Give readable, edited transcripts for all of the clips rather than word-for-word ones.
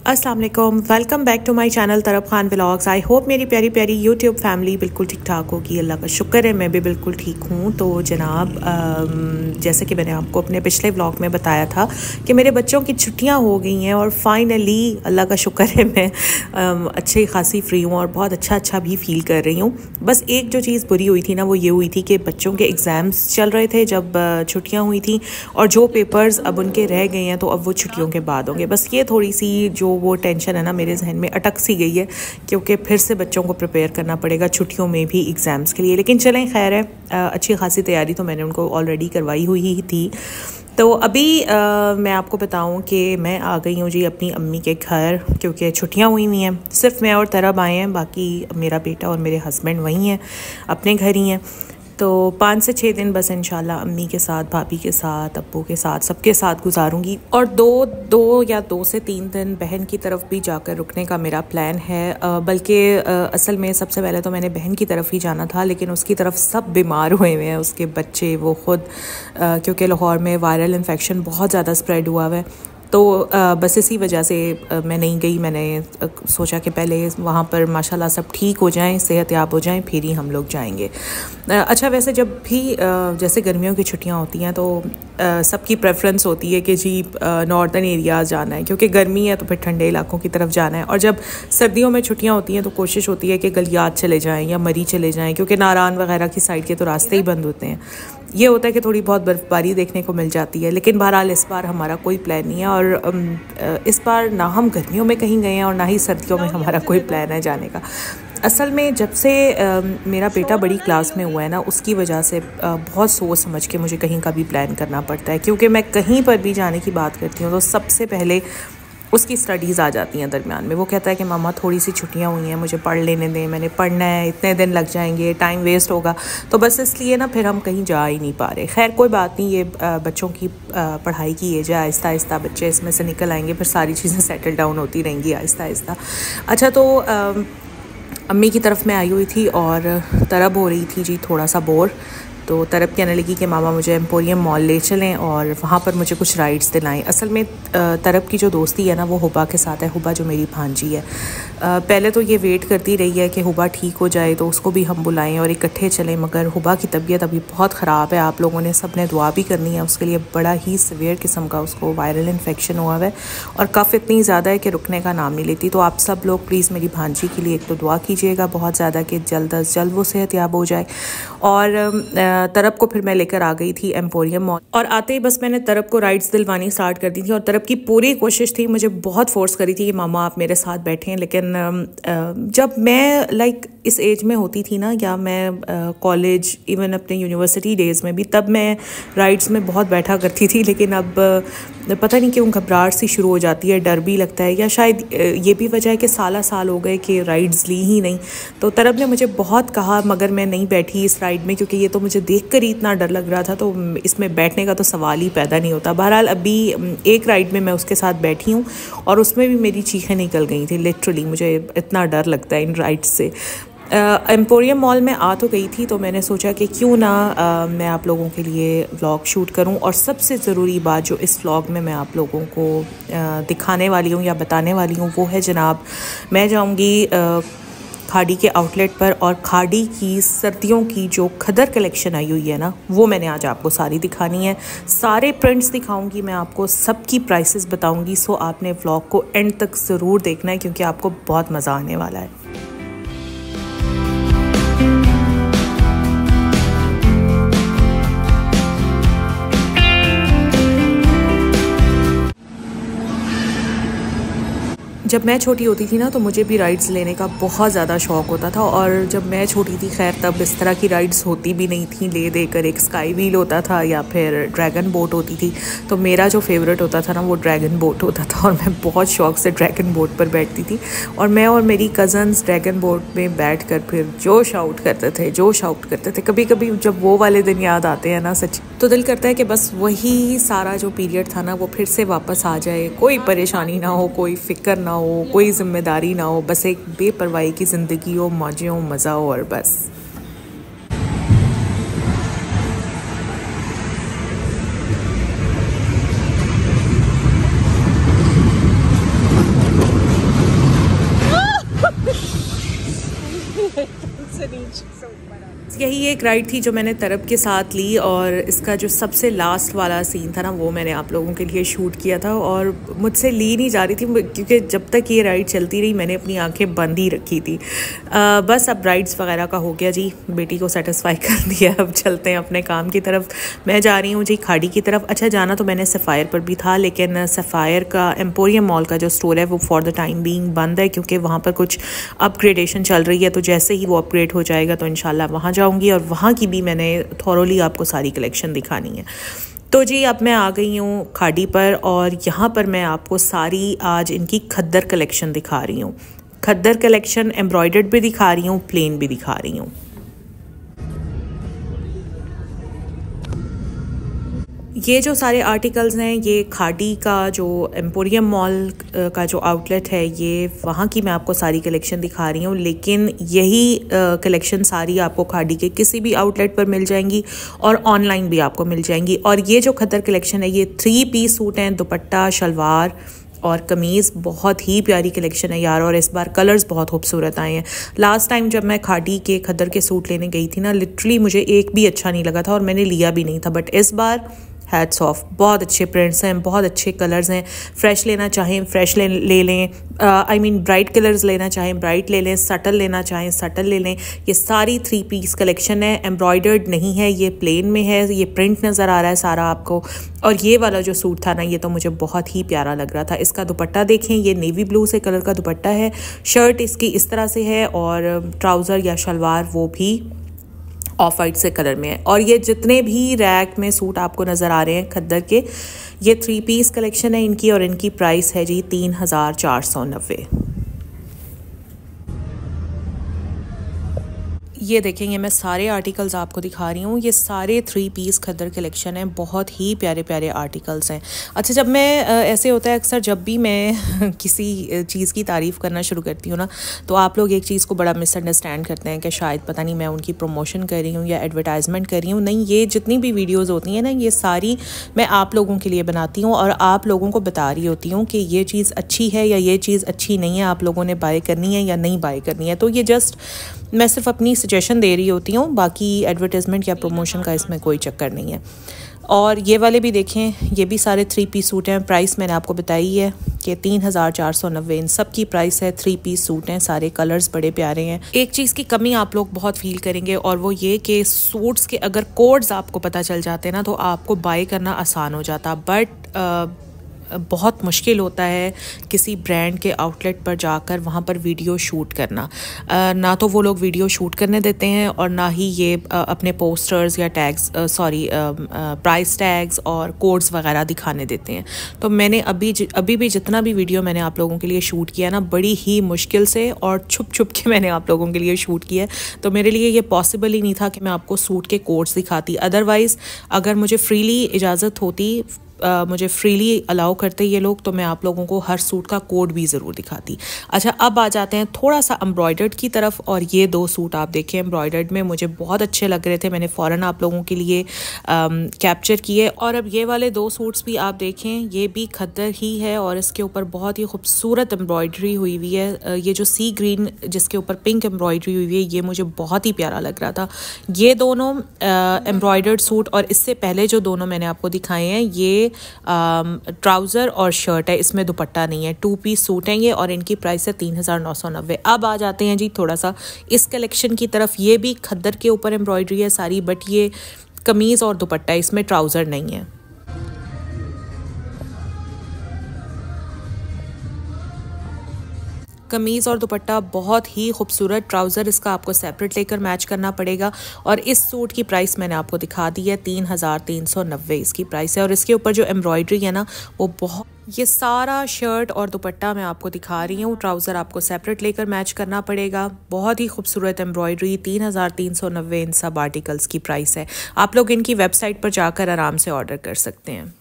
अस्सलाम वालेकुम, welcome back to my channel Tarab Khan vlogs. I hope मेरी प्यारी प्यारी यूट्यूब फैमिली बिल्कुल ठीक ठाक होगी। अल्लाह का शुक्र है मैं भी बिल्कुल ठीक हूँ। तो जनाब, जैसे कि मैंने आपको अपने पिछले व्लॉग में बताया था कि मेरे बच्चों की छुट्टियाँ हो गई हैं और फाइनली अल्लाह का शुक्र है मैं अच्छी खासी फ्री हूँ और बहुत अच्छा भी फील कर रही हूँ। बस एक जो चीज़ बुरी हुई थी ना, वो ये हुई थी कि बच्चों के एग्ज़ाम्स चल रहे थे जब छुट्टियाँ हुई थी, और जो पेपर्स अब उनके रह गए हैं तो अब वो छुट्टियों के बाद होंगे। बस ये थोड़ी सी जो वो टेंशन है ना मेरे जहन में अटक सी गई है, क्योंकि फिर से बच्चों को प्रिपेयर करना पड़ेगा छुट्टियों में भी एग्ज़ाम्स के लिए। लेकिन चलें, खैर है, अच्छी खासी तैयारी तो मैंने उनको ऑलरेडी करवाई हुई ही थी। तो अभी मैं आपको बताऊं कि मैं आ गई हूँ जी अपनी अम्मी के घर, क्योंकि छुट्टियाँ हुई हुई हैं। सिर्फ मैं और तरब आए हैं, बाकी मेरा बेटा और मेरे हस्बैंड वहीं हैं, अपने घर ही हैं। तो 5 से 6 दिन बस इंशाल्लाह अम्मी के साथ, भाभी के साथ, अब्बू के साथ, सबके साथ गुजारूंगी। और दो से तीन दिन बहन की तरफ भी जाकर रुकने का मेरा प्लान है। बल्कि असल में सबसे पहले तो मैंने बहन की तरफ ही जाना था, लेकिन उसकी तरफ सब बीमार हुए हुए हैं, उसके बच्चे, वो ख़ुद, क्योंकि लाहौर में वायरल इन्फेक्शन बहुत ज़्यादा स्प्रेड हुआ है। तो बस इसी वजह से मैं नहीं गई। मैंने सोचा कि पहले वहाँ पर माशाल्लाह सब ठीक हो जाएं, सेहतयाब हो जाएं, फिर ही हम लोग जाएंगे। अच्छा, वैसे जब भी जैसे गर्मियों की छुट्टियाँ होती हैं तो सबकी प्रेफरेंस होती है कि जी नॉर्दर्न एरियाज़ जाना है, क्योंकि गर्मी है तो फिर ठंडे इलाकों की तरफ जाना है। और जब सर्दियों में छुट्टियाँ होती हैं तो कोशिश होती है कि गलियात चले जाएँ या मरी चले जाएँ, क्योंकि नारान वगैरह की साइड के तो रास्ते ही बंद होते हैं। ये होता है कि थोड़ी बहुत बर्फ़बारी देखने को मिल जाती है। लेकिन बहरहाल इस बार हमारा कोई प्लान नहीं है, और इस बार ना हम गर्मियों में कहीं गए हैं और ना ही सर्दियों में हमारा कोई प्लान है जाने का। असल में जब से मेरा बेटा बड़ी क्लास में हुआ है ना, उसकी वजह से बहुत सोच समझ के मुझे कहीं का भी प्लान करना पड़ता है, क्योंकि मैं कहीं पर भी जाने की बात करती हूँ तो सबसे पहले उसकी स्टडीज़ आ जाती हैं दरमियान में। वो कहता है कि मामा थोड़ी सी छुट्टियाँ हुई हैं, मुझे पढ़ लेने दें, मैंने पढ़ना है, इतने दिन लग जाएंगे, टाइम वेस्ट होगा। तो बस इसलिए ना फिर हम कहीं जा ही नहीं पा रहे। खैर कोई बात नहीं, ये बच्चों की पढ़ाई की एज है, आहिस्ता आहिस्ता बच्चे इसमें से निकल आएंगे, फिर सारी चीज़ें सेटल डाउन होती रहेंगी आहिस्ता आहिस्ता। अच्छा, तो अम्मी की तरफ मैं आई हुई थी और तरब हो रही थी जी थोड़ा सा बोर। तो तरब कहने लगी कि मामा मुझे एम्पोरियम मॉल ले चलें और वहाँ पर मुझे कुछ राइड्स दिलाएं। असल में तरब की जो दोस्ती है ना, वो हुबा के साथ है। हुबा जो मेरी भांजी है, पहले तो ये वेट करती रही है कि हुबा ठीक हो जाए तो उसको भी हम बुलाएं और इकट्ठे चलें, मगर हुबा की तबीयत अभी बहुत ख़राब है। आप लोगों ने सब ने दुआ भी करनी है उसके लिए। बड़ा ही सीवियर किस्म का उसको वायरल इन्फेक्शन हुआ है और कफ़ इतनी ज़्यादा है कि रुकने का नाम नहीं लेती। तो आप सब लोग प्लीज़ मेरी भांजी के लिए एक तो दुआ कीजिएगा बहुत ज़्यादा कि जल्द अज जल्द वो सेहतयाब हो जाए। और तरब को फिर मैं लेकर आ गई थी एम्पोरियम मॉल, और आते ही बस मैंने तरब को राइड्स दिलवानी स्टार्ट कर दी थी। और तरब की पूरी कोशिश थी, मुझे बहुत फोर्स करी थी कि मामा आप मेरे साथ बैठें। लेकिन जब मैं इस एज में होती थी ना, या मैं कॉलेज, इवन अपने यूनिवर्सिटी डेज़ में भी, तब मैं राइड्स में बहुत बैठा करती थी। लेकिन अब पता नहीं क्यों घबराहट सी शुरू हो जाती है, डर भी लगता है, या शायद ये भी वजह है कि साल हो गए कि राइड्स ली ही नहीं। तो तरब ने मुझे बहुत कहा, मगर मैं नहीं बैठी इस राइड में, क्योंकि ये तो मुझे देख कर ही इतना डर लग रहा था, तो इसमें बैठने का तो सवाल ही पैदा नहीं होता। बहरहाल अभी एक राइड में मैं उसके साथ बैठी हूँ और उसमें भी मेरी चीखें निकल गई थी लिटरली। मुझे इतना डर लगता है इन राइड्स से। एम्पोरियम मॉल में आ तो गई थी, तो मैंने सोचा कि क्यों ना मैं आप लोगों के लिए व्लॉग शूट करूं। और सबसे ज़रूरी बात जो इस व्लॉग में मैं आप लोगों को दिखाने वाली हूं या बताने वाली हूं, वो है जनाब, मैं जाऊंगी खाड़ी के आउटलेट पर, और खाड़ी की सर्दियों की जो खदर कलेक्शन आई हुई है ना, वो मैंने आज आपको सारी दिखानी है। सारे प्रिंट्स दिखाऊंगी मैं आपको, सबकी प्राइसेस बताऊंगी। सो आपने व्लॉग को एंड तक ज़रूर देखना है, क्योंकि आपको बहुत मज़ा आने वाला है। जब मैं छोटी होती थी ना, तो मुझे भी राइड्स लेने का बहुत ज़्यादा शौक़ होता था। और जब मैं छोटी थी, खैर तब इस तरह की राइड्स होती भी नहीं थी ले देकर। एक स्काई व्हील होता था या फिर ड्रैगन बोट होती थी। तो मेरा जो फेवरेट होता था ना, वो ड्रैगन बोट होता था, और मैं बहुत शौक़ से ड्रैगन बोट पर बैठती थी। और मैं और मेरी कज़न्स ड्रैगन बोट में बैठ कर फिर जोश आउट करते थे। कभी कभी जब वो वाले दिन याद आते हैं ना, सच तो दिल करता है कि बस वही सारा जो पीरियड था ना, वो फिर से वापस आ जाए। कोई परेशानी ना हो, कोई फ़िक्र ना हो, कोई जिम्मेदारी ना हो, बस एक बेपरवाही की ज़िंदगी हो, मौजें हो, मज़ा हो, और बस। से नीचे से ऊपर आ। यही एक राइड थी जो मैंने तरब के साथ ली और इसका जो सबसे लास्ट वाला सीन था ना वो मैंने आप लोगों के लिए शूट किया था और मुझसे ली नहीं जा रही थी क्योंकि जब तक ये राइड चलती रही मैंने अपनी आंखें बंद ही रखी थी। बस अब राइड्स वगैरह का हो गया जी, बेटी को सेटिस्फाई कर दिया, अब चलते हैं अपने काम की तरफ। मैं जा रही हूँ जी खाड़ी की तरफ। अच्छा, जाना तो मैंने सफ़ायर पर भी था लेकिन सफ़ायर का एम्पोरियम मॉल का जो स्टोर है वो फॉर द टाइम बीइंग बंद है क्योंकि वहाँ पर कुछ अपग्रेडेशन चल रही है। तो जैसे ही वो अपग्रेड हो जाएगा तो इंशाल्लाह वहाँ जाऊँगी और वहाँ की भी मैंने थॉरोली आपको सारी कलेक्शन दिखानी है। तो जी अब मैं आ गई हूँ खाड़ी पर और यहाँ पर मैं आपको सारी आज इनकी खद्दर कलेक्शन दिखा रही हूँ। खद्दर कलेक्शन एम्ब्रॉयडर्ड भी दिखा रही हूँ, प्लेन भी दिखा रही हूँ। ये जो सारे आर्टिकल्स हैं ये खाड़ी का जो एम्पोरियम मॉल का जो आउटलेट है ये वहाँ की मैं आपको सारी कलेक्शन दिखा रही हूँ, लेकिन यही कलेक्शन सारी आपको खाड़ी के किसी भी आउटलेट पर मिल जाएंगी और ऑनलाइन भी आपको मिल जाएंगी। और ये जो खद्दर कलेक्शन है ये 3 पीस सूट हैं, दुपट्टा, शलवार और कमीज़। बहुत ही प्यारी कलेक्शन है यार और इस बार कलर्स बहुत खूबसूरत आए हैं। लास्ट टाइम जब मैं खाड़ी के खद्दर के सूट लेने गई थी ना, लिटरली मुझे एक भी अच्छा नहीं लगा था और मैंने लिया भी नहीं था, बट इस बार हैट्स ऑफ, बहुत अच्छे प्रिंट्स हैं, बहुत अच्छे कलर्स हैं। फ्रेश लेना चाहें फ्रेश ले लें, आई मीन ब्राइट कलर्स लेना चाहें ब्राइट ले लें, सटल लेना चाहें सटल ले लें। ये सारी 3 पीस कलेक्शन है, एम्ब्रॉयडर्ड नहीं है, ये प्लेन में है, ये प्रिंट नज़र आ रहा है सारा आपको। और ये वाला जो सूट था ना ये तो मुझे बहुत ही प्यारा लग रहा था। इसका दुपट्टा देखें, ये नेवी ब्लू से कलर का दुपट्टा है, शर्ट इसकी इस तरह से है और ट्राउज़र या शलवार वो भी ऑफ वाइट से कलर में है। और ये जितने भी रैक में सूट आपको नज़र आ रहे हैं खद्दर के, ये 3 पीस कलेक्शन है इनकी और इनकी प्राइस है जी 3490। ये देखेंगे मैं सारे आर्टिकल्स आपको दिखा रही हूँ, ये सारे 3 पीस खद्दर कलेक्शन हैं, बहुत ही प्यारे प्यारे आर्टिकल्स हैं। अच्छा, जब मैं ऐसे होता है अक्सर जब भी मैं किसी चीज़ की तारीफ़ करना शुरू करती हूँ ना तो आप लोग एक चीज़ को बड़ा मिसअंडरस्टैंड करते हैं कि शायद पता नहीं मैं उनकी प्रमोशन कर रही हूँ या एडवर्टाइजमेंट कर रही हूँ। नहीं, ये जितनी भी वीडियोज़ होती हैं ना ये सारी मैं आप लोगों के लिए बनाती हूँ और आप लोगों को बता रही होती हूँ कि ये चीज़ अच्छी है या ये चीज़ अच्छी नहीं है, आप लोगों ने बाय करनी है या नहीं बाय करनी है। तो ये जस्ट मैं सिर्फ अपनी सजेशन दे रही होती हूँ, बाकी एडवर्टाइजमेंट या प्रमोशन का इसमें कोई चक्कर नहीं है। और ये वाले भी देखें, ये भी सारे 3 पीस सूट हैं। प्राइस मैंने आपको बताई है कि 3490 इन सब की प्राइस है। 3 पीस सूट हैं, सारे कलर्स बड़े प्यारे हैं। एक चीज़ की कमी आप लोग बहुत फील करेंगे और वो ये कि सूट्स के अगर कोड्स आपको पता चल जाते हैं ना तो आपको बाय करना आसान हो जाता, बट बहुत मुश्किल होता है किसी ब्रांड के आउटलेट पर जाकर वहाँ पर वीडियो शूट करना। ना तो वो लोग वीडियो शूट करने देते हैं और ना ही ये अपने पोस्टर्स या टैग्स प्राइस टैग्स और कोड्स वगैरह दिखाने देते हैं। तो मैंने अभी भी जितना भी वीडियो मैंने आप लोगों के लिए शूट किया ना, बड़ी ही मुश्किल से और छुप छुप के मैंने आप लोगों के लिए शूट किया। तो मेरे लिए ये पॉसिबल ही नहीं था कि मैं आपको सूट के कोड्स दिखाती। अदरवाइज़ अगर मुझे फ्रीली इजाज़त होती, मुझे फ्रीली अलाउ करते ये लोग, तो मैं आप लोगों को हर सूट का कोड भी ज़रूर दिखाती। अच्छा, अब आ जाते हैं थोड़ा सा एम्ब्रॉयडर्ड की तरफ। और ये 2 सूट आप देखें एम्ब्रॉयडर्ड में, मुझे बहुत अच्छे लग रहे थे, मैंने फ़ौरन आप लोगों के लिए कैप्चर किए। और अब ये वाले 2 सूट्स भी आप देखें, ये भी खद्दर ही है और इसके ऊपर बहुत ही खूबसूरत एम्ब्रॉयडरी हुई हुई है। ये जो सी ग्रीन जिसके ऊपर पिंक एम्ब्रॉयडरी हुई हुई है ये मुझे बहुत ही प्यारा लग रहा था। ये दोनों एम्ब्रॉयडर्ड सूट और इससे पहले जो दोनों मैंने आपको दिखाए हैं ये ट्राउज़र और शर्ट है, इसमें दुपट्टा नहीं है। 2 पीस सूट हैं ये और इनकी प्राइस है 3990। अब आ जाते हैं जी थोड़ा सा इस कलेक्शन की तरफ। ये भी खद्दर के ऊपर एम्ब्रॉयडरी है सारी, बट ये कमीज़ और दुपट्टा, इसमें ट्राउज़र नहीं है। कमीज़ और दुपट्टा बहुत ही खूबसूरत, ट्राउज़र इसका आपको सेपरेट लेकर मैच करना पड़ेगा। और इस सूट की प्राइस मैंने आपको दिखा दी है, 3390 इसकी प्राइस है। और इसके ऊपर जो एम्ब्रॉयडरी है ना वो बहुत, ये सारा शर्ट और दुपट्टा मैं आपको दिखा रही हूँ, ट्राउज़र आपको सेपरेट लेकर मैच करना पड़ेगा। बहुत ही खूबसूरत एम्ब्रॉयडरी, 3390 इन सब आर्टिकल्स की प्राइस है। आप लोग इनकी वेबसाइट पर जाकर आराम से ऑर्डर कर सकते हैं।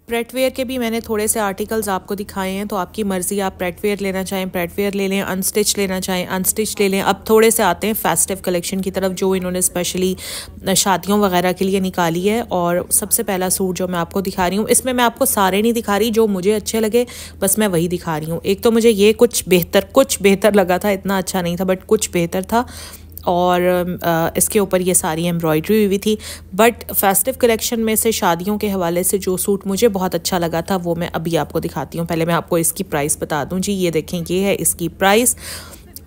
प्रेटवेयर के भी मैंने थोड़े से आर्टिकल्स आपको दिखाए हैं, तो आपकी मर्ज़ी, आप प्रेटवेयर लेना चाहें प्रेटवेयर ले लें, अनस्टिच लेना चाहें अनस्टिच ले लें। अब थोड़े से आते हैं फेस्टिव कलेक्शन की तरफ, जो इन्होंने स्पेशली शादियों वगैरह के लिए निकाली है। और सबसे पहला सूट जो मैं आपको दिखा रही हूँ, इसमें मैं आपको सारे नहीं दिखा रही, जो मुझे अच्छे लगे बस मैं वही दिखा रही हूँ। एक तो मुझे ये कुछ बेहतर लगा था, इतना अच्छा नहीं था बट कुछ बेहतर था, और इसके ऊपर ये सारी एम्ब्रॉयडरी हुई थी। बट फेस्टिव कलेक्शन में से शादियों के हवाले से जो सूट मुझे बहुत अच्छा लगा था वो मैं अभी आपको दिखाती हूँ। पहले मैं आपको इसकी प्राइस बता दूँ जी, ये देखें ये है इसकी प्राइस।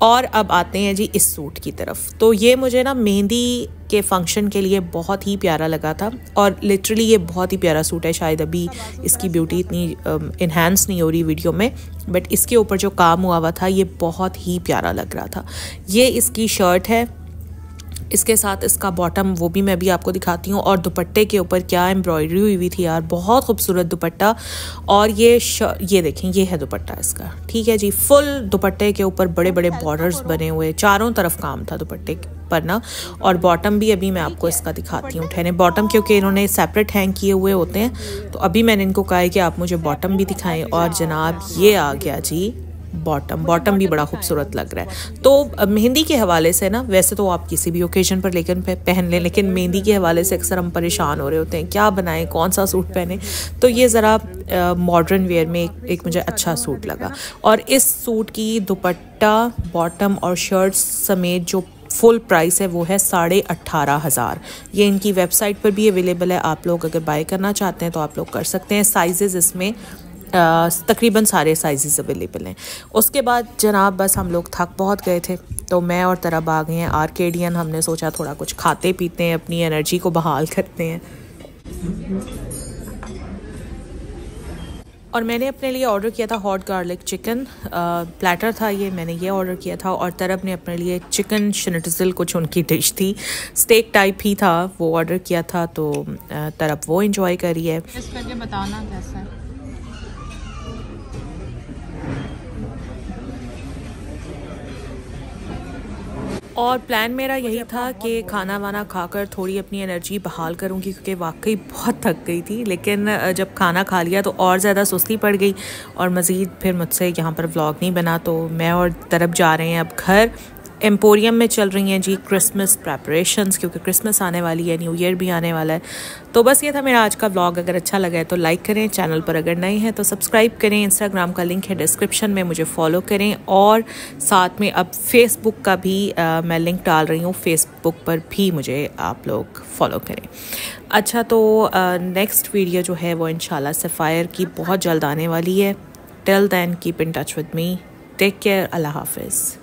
और अब आते हैं जी इस सूट की तरफ। तो ये मुझे ना मेहंदी के फंक्शन के लिए बहुत ही प्यारा लगा था, और लिटरली ये बहुत ही प्यारा सूट है। शायद अभी इसकी ब्यूटी इतनी इन्हांस नहीं हो रही वीडियो में, बट इसके ऊपर जो काम हुआ था ये बहुत ही प्यारा लग रहा था। ये इसकी शर्ट है, इसके साथ इसका बॉटम वो भी मैं भी आपको दिखाती हूँ। और दुपट्टे के ऊपर क्या एम्ब्रॉयडरी हुई थी यार, बहुत खूबसूरत दुपट्टा। और ये देखें ये है दुपट्टा इसका, ठीक है जी। फुल दुपट्टे के ऊपर बड़े बड़े बॉर्डर्स बने हुए, चारों तरफ काम था दुपट्टे पर ना। और बॉटम भी अभी मैं आपको इसका दिखाती हूँ ठहरे। बॉटम क्योंकि इन्होंने सेपरेट हैंग किए हुए होते हैं, तो अभी मैंने इनको कहा है कि आप मुझे बॉटम भी दिखाएं। और जनाब ये आ गया जी बॉटम भी बड़ा खूबसूरत लग रहा है। तो मेहंदी के हवाले से ना, वैसे तो आप किसी भी ओकेजन पर लेकिन पहन लें, लेकिन मेहंदी के हवाले से अक्सर हम परेशान हो रहे होते हैं क्या बनाएं, कौन सा सूट पहने। तो ये ज़रा मॉडर्न वेयर में एक मुझे अच्छा सूट लगा। और इस सूट की दुपट्टा, बॉटम और शर्ट समेत जो फुल प्राइस है वो है 18,500। ये इनकी वेबसाइट पर भी अवेलेबल है, आप लोग अगर बाय करना चाहते हैं तो आप लोग कर सकते हैं। साइजेज़ इसमें तकरीबन सारे साइजेस अवेलेबल हैं। उसके बाद जनाब बस हम लोग थक बहुत गए थे, तो मैं और तरब आ गए हैं आर्केडियन। हमने सोचा थोड़ा कुछ खाते पीते हैं, अपनी एनर्जी को बहाल करते हैं। और मैंने अपने लिए ऑर्डर किया था हॉट गार्लिक चिकन प्लेटर था ये, मैंने ये ऑर्डर किया था। और तरब ने अपने लिए चिकन शनिट्ज़ल, कुछ उनकी डिश थी, स्टेक टाइप ही था, वो ऑर्डर किया था। तो तरब वो इंजॉय कर रही है। टेस्ट करके बताना कैसा है। और प्लान मेरा यही था कि खाना वाना खाकर थोड़ी अपनी एनर्जी बहाल करूँगी, क्योंकि वाकई बहुत थक गई थी। लेकिन जब खाना खा लिया तो और ज़्यादा सुस्ती पड़ गई, और मज़ीद फिर मुझसे यहाँ पर व्लॉग नहीं बना। तो मैं और तरफ जा रहे हैं अब घर। एम्पोरियम में चल रही हैं जी क्रिसमस प्रेपरेशंस, क्योंकि क्रिसमस आने वाली है, न्यू ईयर भी आने वाला है। तो बस ये था मेरा आज का व्लॉग। अगर अच्छा लगा है तो लाइक करें, चैनल पर अगर नए हैं तो सब्सक्राइब करें, इंस्टाग्राम का लिंक है डिस्क्रिप्शन में, मुझे फॉलो करें। और साथ में अब फेसबुक का भी मैं लिंक डाल रही हूँ, फेसबुक पर भी मुझे आप लोग फॉलो करें। अच्छा, तो नेक्स्ट वीडियो जो है वो इंशाल्लाह सफ़ायर की बहुत जल्द आने वाली है। Till then keep in touch with me, take care, अल्लाह हाफिज़।